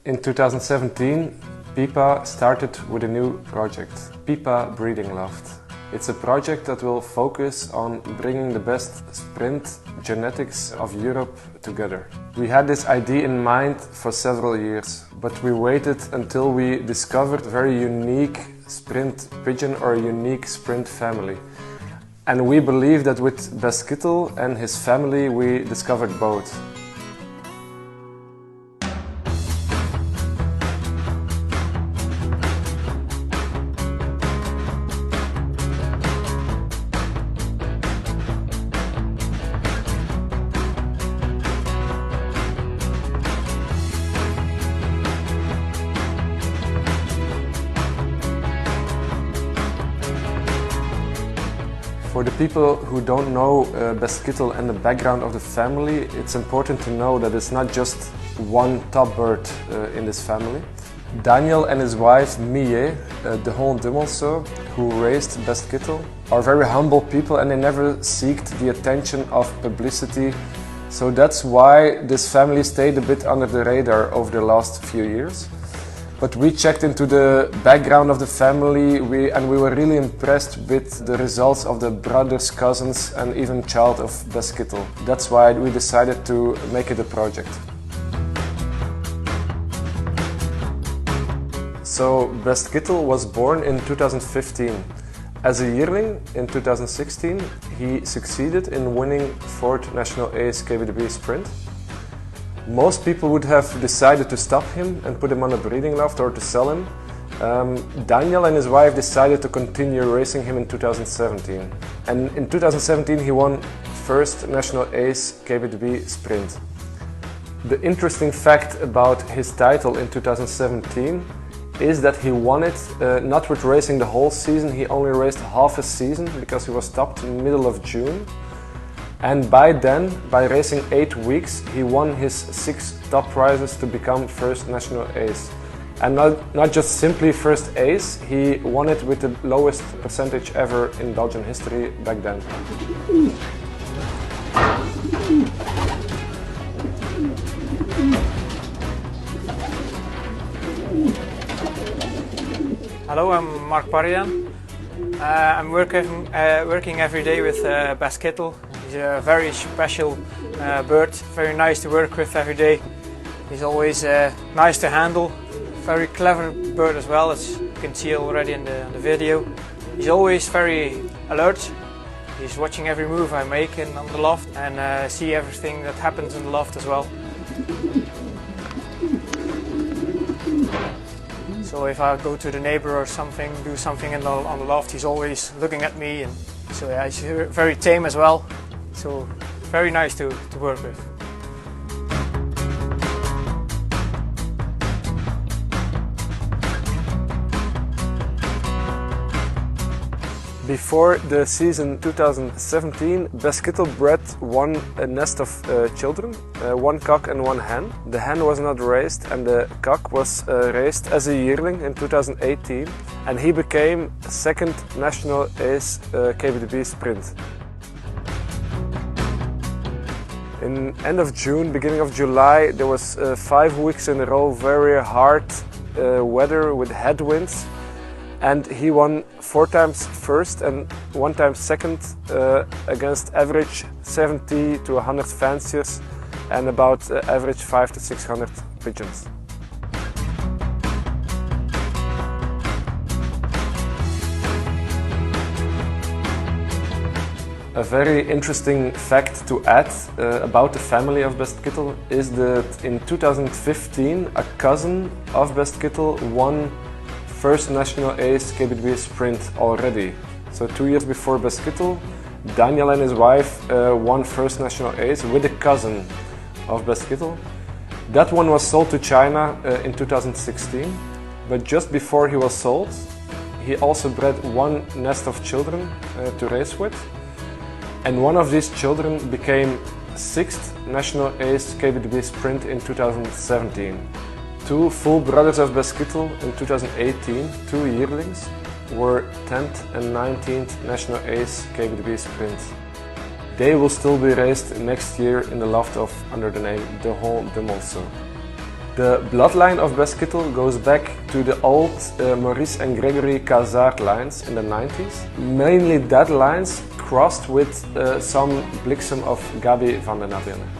In 2017, Pipa started with a new project, Pipa Breeding Loft. It's a project that will focus on bringing the best sprint genetics of Europe together. We had this idea in mind for several years, but we waited until we discovered a very unique sprint pigeon or a unique sprint family. And we believe that with Beskittel and his family we discovered both. For the people who don't know Beskittel and the background of the family, it's important to know that it's not just one top bird in this family. Daniel and his wife Mie, de Dummelse, who raised Beskittel, are very humble people and they never seeked the attention of publicity. So that's why this family stayed a bit under the radar over the last few years. But we checked into the background of the family and we were really impressed with the results of the brothers, cousins and even child of Beskittel. That's why we decided to make it a project. So Beskittel was born in 2015. As a yearling in 2016, he succeeded in winning 4th National Ace KBDB Sprint. Most people would have decided to stop him and put him on a breeding loft or to sell him. Daniel and his wife decided to continue racing him in 2017. And in 2017 he won 1st National Ace KBDB Sprint. The interesting fact about his title in 2017 is that he won it not with racing the whole season, he only raced half a season because he was stopped in the middle of June. And by then, by racing 8 weeks, he won his 6 top prizes to become 1st National Ace. And not just simply 1st Ace, he won it with the lowest percentage ever in Belgian history back then. Hello, I'm Mark Parian. I'm working every day with Beskittel. He's a very special bird, very nice to work with every day. He's always nice to handle, very clever bird as well, as you can see already in the video. He's always very alert. He's watching every move I make on the loft and see everything that happens in the loft as well. So if I go to the neighbor or something, do something on the loft, he's always looking at me, and so yeah, he's very tame as well. So very nice to work with. Before the season 2017, Beskittel bred one nest of children, one cock and one hen. The hen was not raised and the cock was raised as a yearling in 2018 and he became 2nd National Ace KBDB Sprint. In end of June, beginning of July, there was 5 weeks in a row very hard weather with headwinds. And he won 4 times 1st and 1 time 2nd against average 70 to 100 fanciers and about average 500 to 600 pigeons. A very interesting fact to add about the family of Beskittel is that in 2015 a cousin of Beskittel won 1st National Ace KBDB Sprint already. So 2 years before Beskittel, Daniel and his wife won 1st National Ace with a cousin of Beskittel. That one was sold to China in 2016, but just before he was sold, he also bred one nest of children to race with. And one of these children became 6th National Ace KBDB Sprint in 2017. 2 full brothers of Beskittel in 2018, 2 yearlings, were 10th and 19th National Ace KBDB Sprint. They will still be raised next year in the loft under the name de Dummelse. The bloodline of Beskittel goes back to the old Maurice and Gregory Cazard lines in the 90s. Mainly that lines crossed with some Bliksem of Gabi van den Abbeerne.